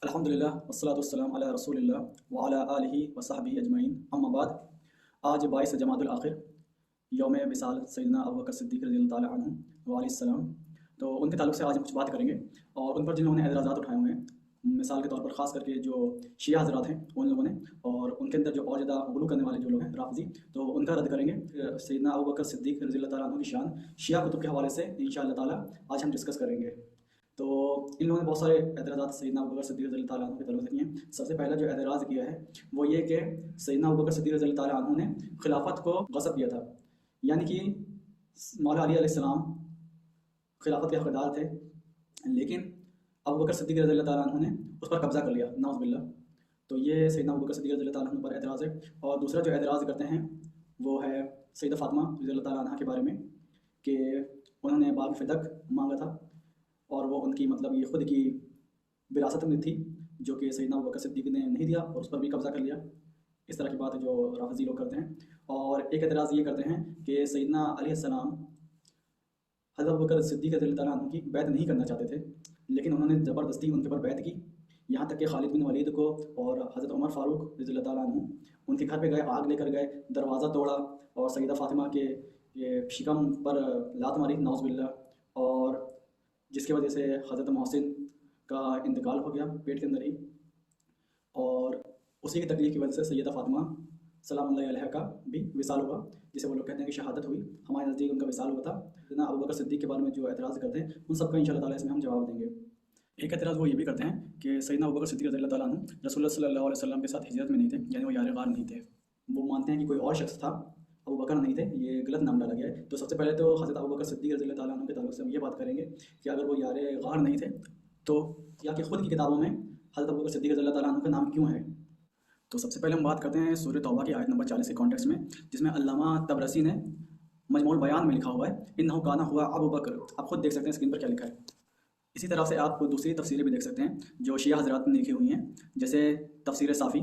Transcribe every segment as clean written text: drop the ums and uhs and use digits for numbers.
अल्हम्दुलिल्लाह वस्सलातु वस्सलाम अला रसूलिल्लाह व अला आलिहि व सहबिहि अजमईन अम्मा बाद। आज 22 जमादुल आखिर यौम विसाल सैयदना अबू बकर सिद्दीक़ रज़ियल्लाहु ताला अन्हु व अलैहिस्सलाम, तो उनके ताल्लुक़ से आज हम कुछ बात करेंगे और उन पर जिन्होंने एतराज़ात उठाए हुए हैं, मिसाल के तौर पर ख़ास करके जो शिया हज़रात हैं उन लोगों ने, और उनके अंदर जो और ज़्यादा गुलू करने वाले जो लोग हैं राफ़ज़ी, तो उनका रद्द करेंगे। सैयदना अबू बकर सिद्दीक़ रज़ियल्लाहु ताला अन्हु की शान शिया कुतुब के हवाले से इंशाअल्लाह ताला आज हम डिस्कस करेंगे। तो इन लोगों ने बहुत सारे एतराज़ात सैयदना अबू बकर सिद्दीक़ रज़ियल्लाहु ताला अन्हु के तरफ से किए हैं। सबसे पहला जो एतराज़ किया है वो ये कि सैयदना अबू बकर सिद्दीक़ रज़ियल्लाहु ताला अन्हु ने खिलाफत को गसब किया था, यानी कि मौला अली अलैहिस्सलाम खिलाफत के हकदार थे, लेकिन अबू बकर सिद्दीक़ रज़ियल्लाहु ताला अन्हु ने उस पर कब्ज़ा कर लिया, नाउज़ बिल्लाह। तो ये सैयदना अबू बकर सिद्दीक़ रज़ियल्लाहु ताला अन्हु पर एतराज़ है। और दूसरा जो एतराज़ करते हैं वो है सैयदा फ़ातिमा रज़ियल्लाहु ताला अन्हा के बारे में कि उन्होंने बाब फ़िदक मांगा था और वो उनकी मतलब ये ख़ुद की विरासत में थी, जो कि सैयदना अबू बकर सिद्दीक़ ने नहीं दिया और उस पर भी कब्ज़ा कर लिया। इस तरह की बात है जो राफ़ज़ी लोग करते हैं। और एक एतराज़ ये करते हैं कि सैयदना अली अस्सलाम हज़रत अबू बकर सिद्दीक़ रज़ियल्लाहु ताला अन्हु की बैत नहीं करना चाहते थे, लेकिन उन्होंने ज़बरदस्ती उनके ऊपर बैत की। यहाँ तक कि खालिद बिन वलीद को और हज़रत उमर फ़ारूक रज़ियल्लाहु ताला अन्हु उनके घर पे गए, आग लेकर गए, दरवाज़ा तोड़ा और सैयदा फ़ातिमा के ये शिकम पर लात मारी, नाउज़ बिल्लाह, और जिसकी वजह से हज़रत मोहसिन का इंतकाल हो गया पेट के अंदर ही। और उसी की तकलीफ़ की वजह से सैयदा फ़ातिमा सलामुल्लाहि अलैहा का भी विसाल हुआ, जिसे वो लोग कहते हैं कि शहादत हुई। हमारे नज़दीक उनका विसाल हुआ था। सैयदना अबू बकर सिद्दीक़ के बारे में जो एतराज़ करते हैं उन सबका इंशाअल्लाह ताला इसमें हम जवाब देंगे। एक एतराज़ वो ये भी करते हैं कि सैयदना अबू बकर सिद्दीक़ रज़ियल्लाहु ताला अन्हु रसूलुल्लाह सल्लल्लाहु अलैहि वसल्लम के साथ हिजरत में नहीं थे, यानी वो यार गार नहीं थे। वो मानते हैं कि कोई और शख्स था, अबू बकर नहीं थे, ये गलत नाम डाला गया है। तो सबसे पहले तो हज़रत अबू बकर सिद्दीक़ रज़ियल्लाहु ताला अन्हु के ताल्लुक़ से हम ये बात करेंगे कि अगर वो यार गार नहीं थे तो या कि ख़ुद की किताबों में हज़रत अबू बकर सिद्दीक़ रज़ियल्लाहु ताला अन्हु का नाम क्यों है। तो सबसे पहले हम बात करते हैं सूरह तौबा की आयत नंबर 40 के कॉन्टेक्स्ट में, जिसमें अल्लामा तबरसी ने मजमूल बयान में लिखा हुआ है इन्नहु काना हुआ अबू बकर। आप खुद देख सकते हैं स्क्रीन पर क्या लिखा है। इसी तरह से आप दूसरी तफसीरें भी देख सकते हैं जो शिया हज़रात ने लिखी हुई हैं, जैसे तफसीर साफ़ी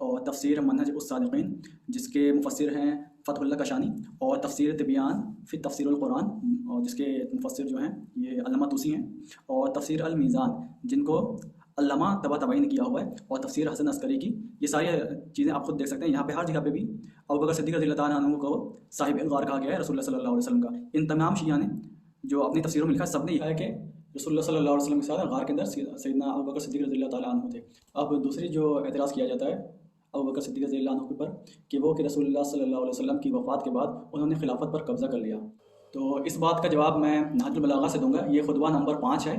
और तफसीर मनहज उस सादिक़ीन, जिसके मुफस्सिर हैं फ़तहुल्लाह कशानी, और तफसीर तिबियान फिर तफसीरुल कुरान, और जिसके मुफस्सिर जो हैं ये अल्लामा तूसी हैं, और तफसीर अल मीज़ान जिनको अल्लामा तबातबाई ने किया हुआ है, और तफसीर हसन अस्करी की। ये सारी चीज़ें आप खुद देख सकते हैं। यहाँ पे हर जगह पे भी अबू बकर सिद्दीक़ रज़ियल्लाहु ताला अन्हु को साहिब गार कहा गया है रसूलुल्लाह सल्लल्लाहु अलैहि वसल्लम का। इन तमाम शिया ने जो अपनी तफसीरों में लिखा है, सब ने यह है कि रसूलुल्लाह सल्लल्लाहु अलैहि वसल्लम के साथ गार के अंदर सैयदना अबू बकर सिद्दीक़ रज़ियल्लाहु ताला अन्हु थे। अब दूसरी जो एतराज़ किया जाता है अबू बकर सिद्दीक़ रज़ियल्लाहु अन्हु के ऊपर कि वो कि रसूलुल्लाह सल्लल्लाहु अलैहि वसल्लम की वफ़ात के बाद उन्होंने खिलाफत पर कब्ज़ा कर लिया। तो इस बात का जवाब मैं नहजुल बलागा से दूंगा। ये खुतबा नंबर 5 है,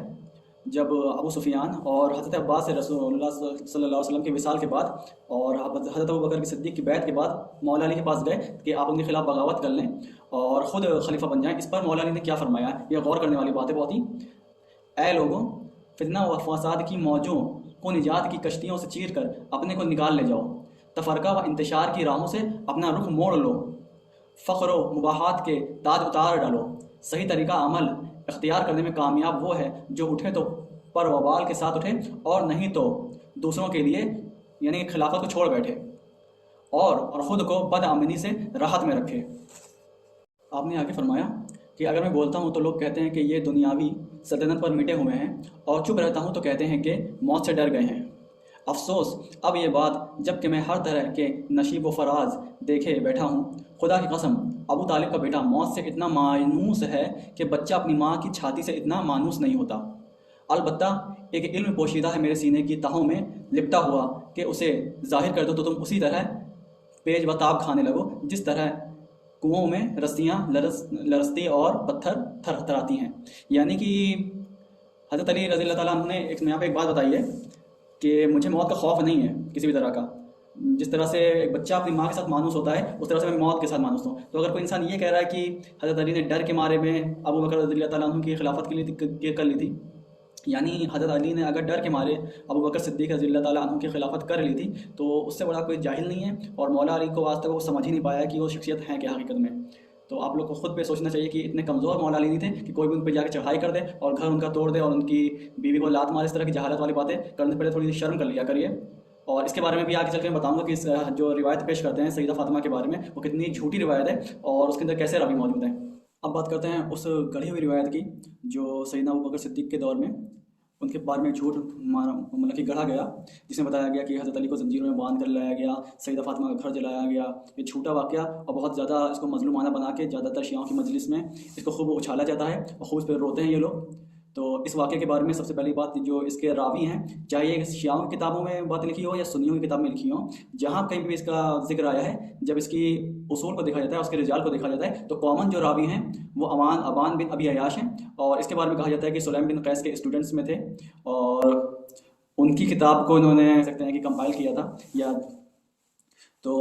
जब अबू सुफियान और हज़रत अब्बास से रसूलुल्लाह सल्लल्लाहु अलैहि वसल्लम के विसाल के बाद और हज़रत अबू बकर की सिद्दीक़ की बैत के बाद मौला अली के पास गए कि आप उनके खिलाफ बगावत कर लें और ख़ुद खलीफा बन जाएं। इस पर मौला अली ने क्या फरमाया, ये गौर करने वाली बात है बहुत ही। ऐ लोगों, फितना व फसाद की मौजों को निजात की कश्तियों से चीर कर अपने को निकाल ले जाओ, तफरका व इंतशार की राहों से अपना रुख मोड़ लो, फ़ख्र व मुबाहात के ताज उतार डालो। सही तरीका अमल इख्तियार करने में कामयाब वो है जो उठे तो पर वबाल के साथ उठे और नहीं तो दूसरों के लिए यानी खिलाफत को छोड़ बैठे और ख़ुद को बदअमनी से राहत में रखे। आपने आगे फरमाया कि अगर मैं बोलता हूँ तो लोग कहते हैं कि ये दुनियावी सल्तनत पर मिटे हुए हैं, और चुप रहता हूँ तो कहते हैं कि मौत से डर गए हैं। अफसोस अब ये बात जबकि मैं हर तरह के नशीब व फराज देखे बैठा हूँ। खुदा की कसम अबू तालिब का बेटा मौत से इतना मायूस है कि बच्चा अपनी माँ की छाती से इतना मायूस नहीं होता। अलबत्ता एक इल्म पोशीदा है मेरे सीने की तहों में लिपटा हुआ कि उसे जाहिर कर दो तो तुम उसी तरह पेज व ताब खाने लगो जिस तरह कुओं में रस्सियाँ लरसती और पत्थर थरथराती हैं। यानी कि हज़रत अली रज़ियल्लाहु ताला अन्हु ने यहाँ पे एक बात बताई है कि मुझे मौत का खौफ नहीं है किसी भी तरह का। जिस तरह से एक बच्चा अपनी माँ के साथ मानूस होता है, उस तरह से मैं मौत के साथ मानूस हूँ। तो अगर कोई इंसान ये कह रहा है कि हज़रत अली ने डर के मारे में अबू बकर रज़ियल्लाहु ताला अन्हु की खिलाफत के लिए कर ली थी, यानी हज़रत अली ने अगर डर के मारे अबू बकर सिद्दीक़ रज़ियल्लाहु ताला अन्हु की खिलाफत कर ली थी, तो उससे बड़ा कोई जाहिल नहीं है। और मौला अली को आज तक वो समझ ही नहीं पाया कि वो शख्सियत है क्या हकीकत में। तो आप लोग को खुद पे सोचना चाहिए कि इतने कमज़ोर मौला अली नहीं थे कि कोई भी उन पर जाकर चढ़ाई कर दे और घर उनका तोड़ दे और उनकी बीवी को लात मारे। इस तरह की जहालत वाली बातें करने से पहले थोड़ी सी शर्म कर लिया करिए। और इसके बारे में भी आगे चल के मैं बताऊंगा कि जो रिवायत पेश करते हैं सैयदा फ़ातिमा के बारे में वो कितनी झूठी रिवायत है और उसके अंदर कैसे रावी मौजूद हैं। अब बात करते हैं उस गढ़ी हुई रिवायत की जो सैयदना अबू बकर सिद्दीक़ के दौर में उनके बारे में झूठ मतलब कि गढ़ा गया, जिसमें बताया गया कि हज़रत अली को जंजीरों में बांध कर लाया गया, सैयदा फातिमा का घर जलाया गया। ये झूठा वाक़या और बहुत ज़्यादा इसको मज़लूमाना बना के ज़्यादातर शियाओं की मजलिस में इसको खूब उछाला जाता है और खूब इस पर रोते हैं ये लोग। तो इस वाक़े के बारे में सबसे पहली बात, जो इसके रावी हैं, चाहे ये शियाओं की किताबों में बात लिखी हो या सुन्नियों की किताब में लिखी हो, जहाँ कहीं भी इसका जिक्र आया है, जब इसकी उसूल को देखा जाता है, उसके रिजाल को देखा जाता है, तो कॉमन जो रावी हैं वो अबान बिन अबी अयाश हैं। और इसके बारे में कहा जाता है कि सुलैम बिन कैस के स्टूडेंट्स में थे और उनकी किताब को इन्होंने कह सकते हैं कि कंपाइल किया था। या तो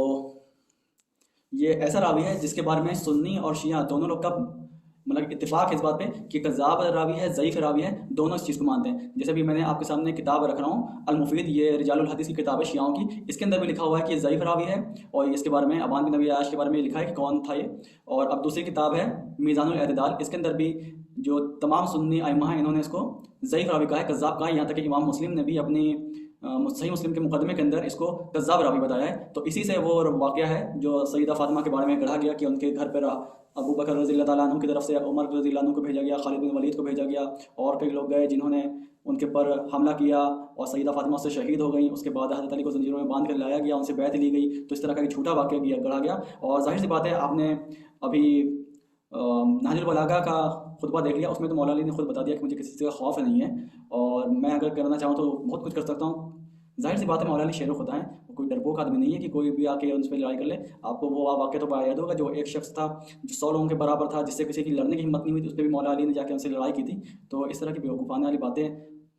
ये ऐसा रावी है जिसके बारे में सुन्नी और शिया दोनों लोग का मतलब इत्तेफाक है इस बात पे कि कज़्ज़ाब रावी है, ज़ईफ़ रावी है, दोनों इस चीज़ को मानते हैं। जैसे भी मैंने आपके सामने किताब रख रहा हूँ अल मुफीद, ये रिजालुल हदीस की किताब है शियाओं की, इसके अंदर भी लिखा हुआ है कि ये ज़ईफ़ रावी है और इसके बारे में अबान बिन अबी अयाश के बारे में लिखा है कि कौन था ये। और अब दूसरी किताब है मीज़ानुल एतदाल, इसके अंदर भी जो तमाम सुन्नी आइम्मा हैं इन्होंने इसको ज़ईफ़ रावी कहा है, कज़्ज़ाब कहा है। यहाँ तक कि इमाम मुस्लिम ने भी अपनी सही मुस्लिम के मुकदमे के अंदर इसको कज़्ज़ाब रावी बताया है। तो इसी से वो वाक़या है जो सैयदा फातिमा के बारे में गढ़ा गया कि उनके घर पर अबू बकर रज़ियल्लाहु ताला अन्हु की तरफ से उमर रज़ियल्लाहु अन्हु को भेजा गया, खालिद बिन वलीद को भेजा गया और कई लोग गए जिन्होंने उनके पर हमला किया और सैयदा फातिमा उससे शहीद हो गई। उसके बाद हज़रत अली को जंजीरों में बांध कर लाया गया, उनसे बैत ली गई। तो इस तरह का एक झूठा वाक़या गढ़ा गया। और जाहिर सी बात है, आपने अभी नहजुल बलागा का खुतबा देख लिया, उसमें तो मौला अली ने खुद बता दिया कि मुझे किसी से खौफ नहीं है और मैं अगर करना चाहूँ तो बहुत कुछ कर सकता हूँ। जाहिर सी बात है, मौला अली शेर खुदा है, कोई डरपोक आदमी नहीं है कि कोई भी आके उन पर लड़ाई कर ले। आपको वो वाक़या तो याद होगा जो एक शख्स था जो 100 लोगों के बराबर था, जिससे किसी की लड़ने की हिम्मत नहीं हुई, तो उस पर भी मौला अली ने जाके उनसे लड़ाई की थी। तो इस तरह की बेवकूफ़ाना वाली बातें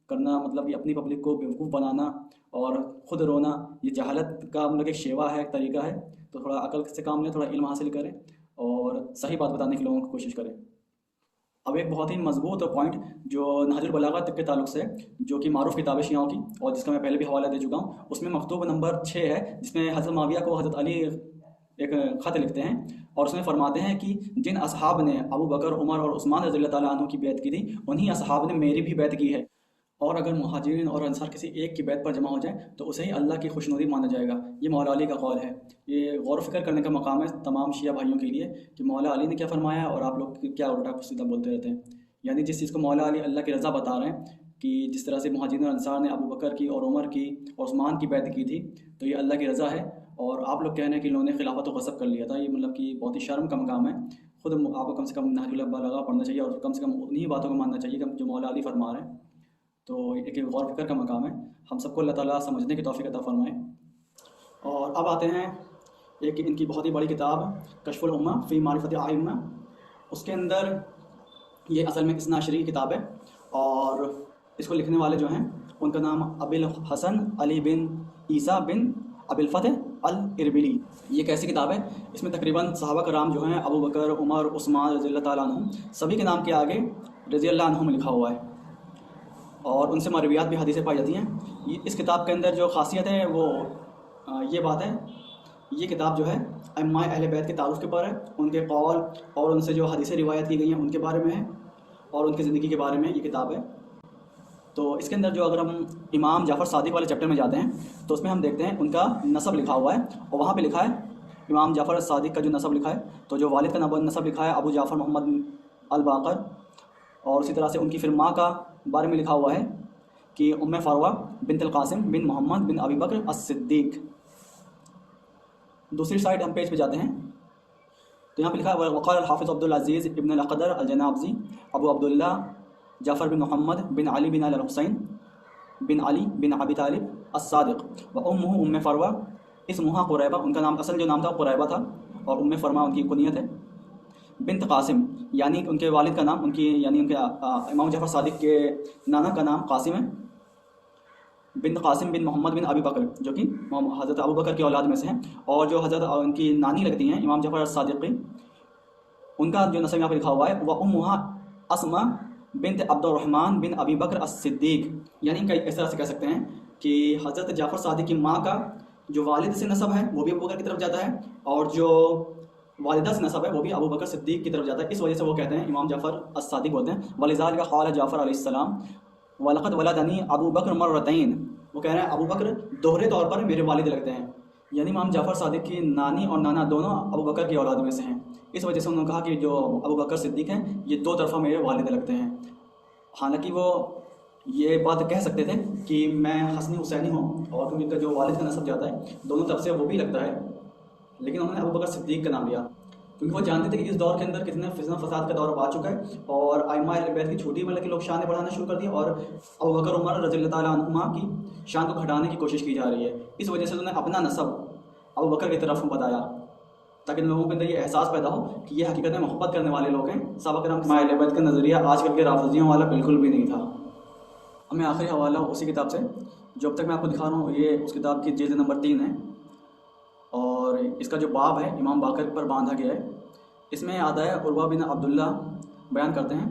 करना, मतलब कि अपनी पब्लिक को बेवकूफ़ बनाना और ख़ुद रोना, ये जहालत का मतलब एक शेवा है, एक तरीका है। तो थोड़ा अकल से काम लें, थोड़ा इल्म हासिल करें और सही बात बताने की लोगों को कोशिश करें। अब एक बहुत ही मजबूत पॉइंट जो नहजुल बलागा के ताल्लुक से, जो कि मारूफ किताब है शियाओं की और जिसका मैं पहले भी हवाला दे चुका हूँ, उसमें मकतूब नंबर 6 है, जिसमें हज़रत माविया को हज़रत अली एक ख़त लिखते हैं और उसमें फरमाते हैं कि जिन असहाब ने अबू बकर, उमर और उस्मान रज़ियल्लाहु ताला अन्हु की बैत की थी, उन्हीं असहाब ने मेरी भी बैत की है। और अगर मुहाजिरीन और अंसार किसी एक की बैत पर जमा हो जाए तो उसे ही अल्लाह की खुशनुदी माना जाएगा। ये मौला अली का कौल है। ये गौर फ़िक्र करने का मकाम है तमाम शिया भाइयों के लिए कि मौला अली ने क्या फरमाया और आप लोग क्या उल्टा सीधा बोलते रहते हैं। यानी जिस चीज़ को मौला अली अल्लाह की रज़ा बता रहे हैं कि जिस तरह से मुहाजिरीन और अंसार ने अबू बकर की और उमर की और उस्मान की बैत की थी, तो ये अल्लाह की रज़ा है। और आप लोग कह रहे हैं कि इन्होंने खिलाफत को गसब कर लिया था, ये मतलब कि बहुत ही शर्म का मकाम है। खुद आपको कम से कम नहजुल बलागा पढ़ना चाहिए और कम से कम उन्हीं बातों को मानना चाहिए जो मौला अली फरमा रहे हैं। तो एक गौर फ़िक्र का मकाम है, हम सबको अल्लाह ताला समझने की तौफ़ीक़ अता फ़रमाए। और अब आते हैं एक इनकी बहुत ही बड़ी किताब कश्फुल उम्मा फ़ी मारिफ़त आइम्मा। उसके अंदर ये असल में इसना अशरी की किताब है और इसको लिखने वाले जो हैं उनका नाम अबिल हसन अली बिन ईसा बिन अबिल फ़तह अल इरबिली। ये कैसी किताब है, इसमें तकरीबन सहाबा कराम जो हैं अबू बकर, उमर, उस्मान रज़ियल्लाहु ताला अन्हुम, सभी के नाम के आगे रज़ियल्लाहु अन्हुम लिखा हुआ है और उनसे मरवियात भी हदीसें पाई जाती हैं। इस किताब के अंदर जो खासियत है वो ये बात है, ये किताब जो है अइम्मा अहले बैत के तारुफ़ के ऊपर है, उनके कौल और उनसे जो हदीसें रिवायत की गई हैं उनके बारे में है और उनकी ज़िंदगी के बारे में ये किताब है। तो इसके अंदर जो अगर हम इमाम जाफ़र सादिक वाले चैप्टर में जाते हैं तो उसमें हम देखते हैं उनका नसब लिखा हुआ है और वहाँ पे लिखा है इमाम जाफ़र सादिक का जो नसब लिखा है, तो जो वालिद का नसब लिखा है अबू जाफ़र मोहम्मद अल बाकर, और उसी तरह से उनकी फिर माँ का बारे में लिखा हुआ है कि उम्मे फ़ारुआ बिन्त अल क़ासिम बिन मोहम्मद बिन अबी बकर as-सिद्दीक़। दूसरी साइड हम पेज पे जाते हैं तो यहाँ पे लिखा है वक़ाल हाफ़िज़ अब्दुल अज़ीज़ इब्न अल क़दर अल जनाबज़ी अबू अब्दुल्ला जाफ़र बिन मोहम्मद बिन अली बिन अल हुसैन बिन अली बिन अबी तालिब as-सादिक़ व उम्मुहु उम्मे फ़ारुआ इस्मुहा क़ुरैबा। उनका नाम असल जो नाम था क़ुरैबा था और उम्मे फ़रमा उनकी कुनियत है। बिन्त क़ासिम यानी उनके वालिद का नाम, उनकी यानी उनके इमाम जाफ़र सादिक के नाना का नाम क़ासिम है। बिन क़ासिम बिन मोहम्मद बिन अबी बकर जो कि हज़रत अबू बकर की औलाद में से हैं, और जो हज़रत उनकी नानी लगती हैं इमाम जाफ़र सादिक की, उनका जो नस्ब यहाँ पर लिखा हुआ है वह उम्मुहा अस्मा बिन्त अब्दुर्रहमान बिन अबी बकर as-सिद्दीक़। यानी इस तरह से कह सकते हैं कि हज़रत जाफ़र सादिक की माँ का जो वालिद से नस्ब है वो भी अबू बकर की तरफ जाता है और जो वालिदा से नस्ब है वो भी अबू बकर सिद्दीक़ की तरफ जाता है। इस वजह से वो कहते हैं इमाम जाफ़र as-सादिक बोलते हैं। वलिज़ालिका क़ाल जाफ़र अलैहिस्सलाम वलक़द वलदनी अबू बकर मर्रतैन। वो कह रहे हैं अबू बकर दोहरे तौर पर मेरे वालिद लगते हैं, यानी इमाम जाफ़र सादिक की नानी और नाना दोनों अबू बकर की औलाद में से हैं। इस वजह से उन्होंने कहा कि जो अबू बकर सिद्दीक़ हैं ये दो तरफ़ा मेरे वालिद लगते हैं। हालांकि वो یہ بات کہہ سکتے تھے کہ میں حسنی حسینی ہوں، اور کیونکہ ان کا جو والد کا نسب جاتا ہے دونوں طرف سے وہ بھی لگتا ہے، لیکن انہوں نے ابو بکر صدیق کا نام لیا کیونکہ وہ جانتے تھے کہ اس دور کے اندر کتنے فتنہ فساد کا دور آ چکا ہے، اور ائمہ اہل بیت کی چھوٹی عمر کے لوگ شانیں بڑھانا شروع کر دی، اور ابو بکر عمر رضی اللہ تعالیٰ عنہما کی شان کو گھٹانے کی کوشش کی جا رہی ہے۔ اس وجہ سے انہوں نے اپنا نسب ابو بکر کی طرف بتایا تاکہ لوگوں کے اندر یہ احساس پیدا ہو کہ یہ حقیقت میں محبت کرنے والے لوگ ہیں۔ صحابہ کرام اہل بیت کا نظریہ آج کل کے رافضیوں والا بالکل بھی نہیں تھا۔ اب میں آخری حوالہ اسی کتاب سے جو اب تک میں آپ کو دکھا رہا ہوں، یہ اس کتاب کی جلد نمبر 3 ہے، اور اس کا جو باب ہے امام باقر پر باندھا گیا ہے۔ اس میں آتا ہے عروہ بن عبداللہ بیان کرتے ہیں،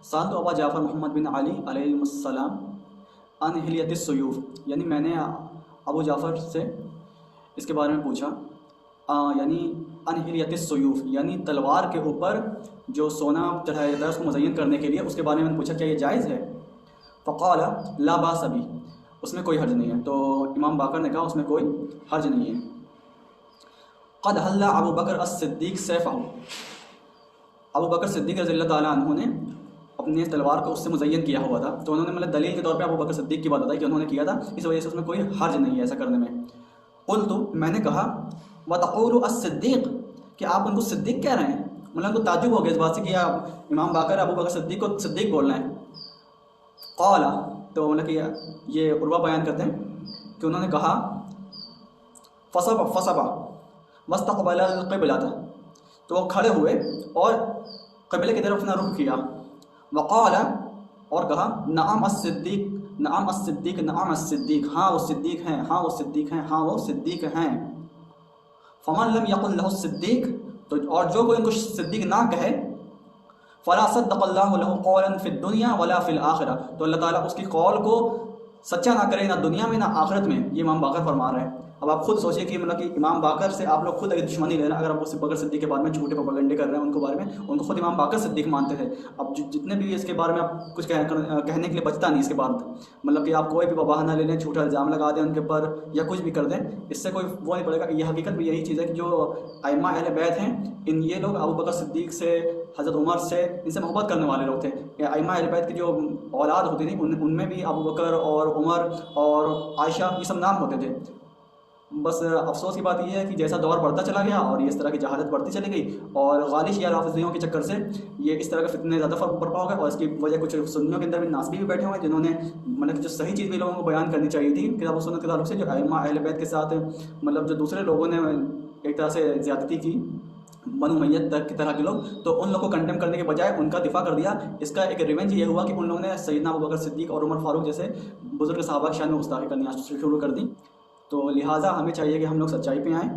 سألت ابا جعفر محمد بن علی علیہ السلام عن حلیۃ السیوف، یعنی میں نے ابو جعفر سے اس کے بارے میں پوچھا، یعنی عن حلیۃ السیوف، یعنی تلوار کے اوپر جو سونا چڑھایا جاتا ہے اس کو مزین کرنے کے لیے، اس کے بارے میں پوچھا کیا یہ جائز ہے؟ فقال لا باس بہ، اس میں کوئی حرج نہیں ہے۔ تو امام باقر نے کہا اس میں کوئی حرج نہیں ہے۔ قد حل ابو بکر الصدیق سیفہ، ابو بکر صدیق رضی اللہ تعالیٰ عنہ نے اپنے تلوار کو اس سے مزین کیا ہوا تھا، تو انہوں نے مطلب دلیل کے طور پہ ابو بکر صدیق کی بات بتائی کہ انہوں نے کیا تھا، اس وجہ سے اس میں کوئی حرج نہیں ہے ایسا کرنے میں۔ قلت، میں نے کہا، وتقول الصدیق، کہ آپ ان کو صدیق کہہ رہے ہیں؟ مطلب ان کو تعجب ہو گیا اس بات سے کہ آپ امام باقر ابو بکر صدیق کو صدیق بول رہے ہیں۔ قال، تو مطلب کہ یہ عروہ بیان کرتے ہیں کہ انہوں نے کہا، فصبا واستقبل القبلہ، تو وہ کھڑے ہوئے اور قبلے کی طرف اپنا رخ کیا۔ وقال، اور کہا، نعم الصدیق، نعم الصدیق، نعم الصدیق، ہاں وہ صدیق ہیں، ہاں وہ صدیق ہیں، ہاں وہ صدیق ہیں۔ فمن لم یقل لہ الصدیق، تو اور جو کوئی ان کو صدیق نہ کہے، فلا صدق اللہ لہ قولا فی الدنیا ولا فی الآخرہ، تو اللہ تعالیٰ اس کی قول کو سچا نہ کرے نہ دنیا میں نہ آخرت میں۔ یہ امام باقر فرما رہے ہیں۔ اب آپ خود سوچئے کہ مطلب کہ امام باقر سے آپ لوگ خود اگر دشمنی لے رہے ہیں، اگر آپ ابو بکر صدیق کے بارے میں جھوٹے پروپیگنڈے کر رہے ہیں ان کو بارے میں، ان کو خود امام باقر صدیق مانتے تھے۔ اب جتنے بھی اس کے بارے میں آپ کچھ کہنے کے لیے بچتا نہیں اس کے بعد، مطلب کہ آپ کوئی بھی بہانہ لے لیں، جھوٹا الزام لگا دیں ان کے اوپر یا کچھ بھی کر دیں، اس سے کوئی وہ نہیں پڑے گا۔ یہ حقیقت بھی یہی چیز ہے کہ جو ائمہ اہل بیت ہیں، یہ لوگ ابو بکر صدیق سے، حضرت عمر سے، ان سے محبت کرنے والے لوگ تھے۔ ائمہ اہل بیت کی جو اولاد ہوتی تھی ان میں بھی ابو بکر اور عمر اور عائشہ یہ سب نام ہوتے تھے۔ بس افسوس کی بات یہ ہے کہ جیسا دور بڑھتا چلا گیا اور اس طرح کی جہالت بڑھتی چلی گئی، اور غالب یا رافضیوں کے چکر سے یہ اس طرح کے فتنے زیادہ برپا ہو گئے، اور اس کی وجہ کچھ سنیوں کے اندر بھی ناسبی بھی بیٹھے ہوئے ہیں جنہوں نے مطلب جو صحیح چیز بھی لوگوں کو بیان کرنی چاہیے تھی کتاب و سنت کے تعلق سے، جو ائمہ اہل بیت کے ساتھ مطلب جو دوسرے لوگوں نے ایک طرح سے زیادتی کی، بنو امیہ کی طرح کے لوگ، تو ان لوگوں کو کنڈیم کرنے کے بجائے ان کا دفاع کر دیا۔ اس کا ایک ریونج یہ ہوا کہ ان لوگوں نے سیدنا ابو بکر صدیق اور عمر فاروق جیسے بزرگ صحابہ کی شان میں گستاخی کرنی شروع کر دی۔ تو لہٰذا ہمیں چاہیے کہ ہم لوگ سچائی پہ آئیں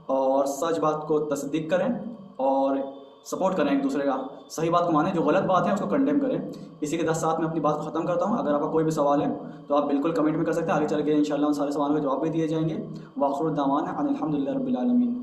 اور سچ بات کو تصدیق کریں اور سپورٹ کریں ایک دوسرے کا، صحیح بات کو مانیں، جو غلط بات ہے اس کو کنڈیم کریں۔ اسی کے ساتھ میں اپنی بات کو ختم کرتا ہوں۔ اگر آپ کا کوئی بھی سوال ہے تو آپ بالکل کمنٹ میں کر سکتے ہیں، آگے چل کے انشاءاللہ ان سارے سوالوں کے جواب بھی دیے جائیں گے۔ وآخر دعوانا ان الحمد للہ رب العالمین۔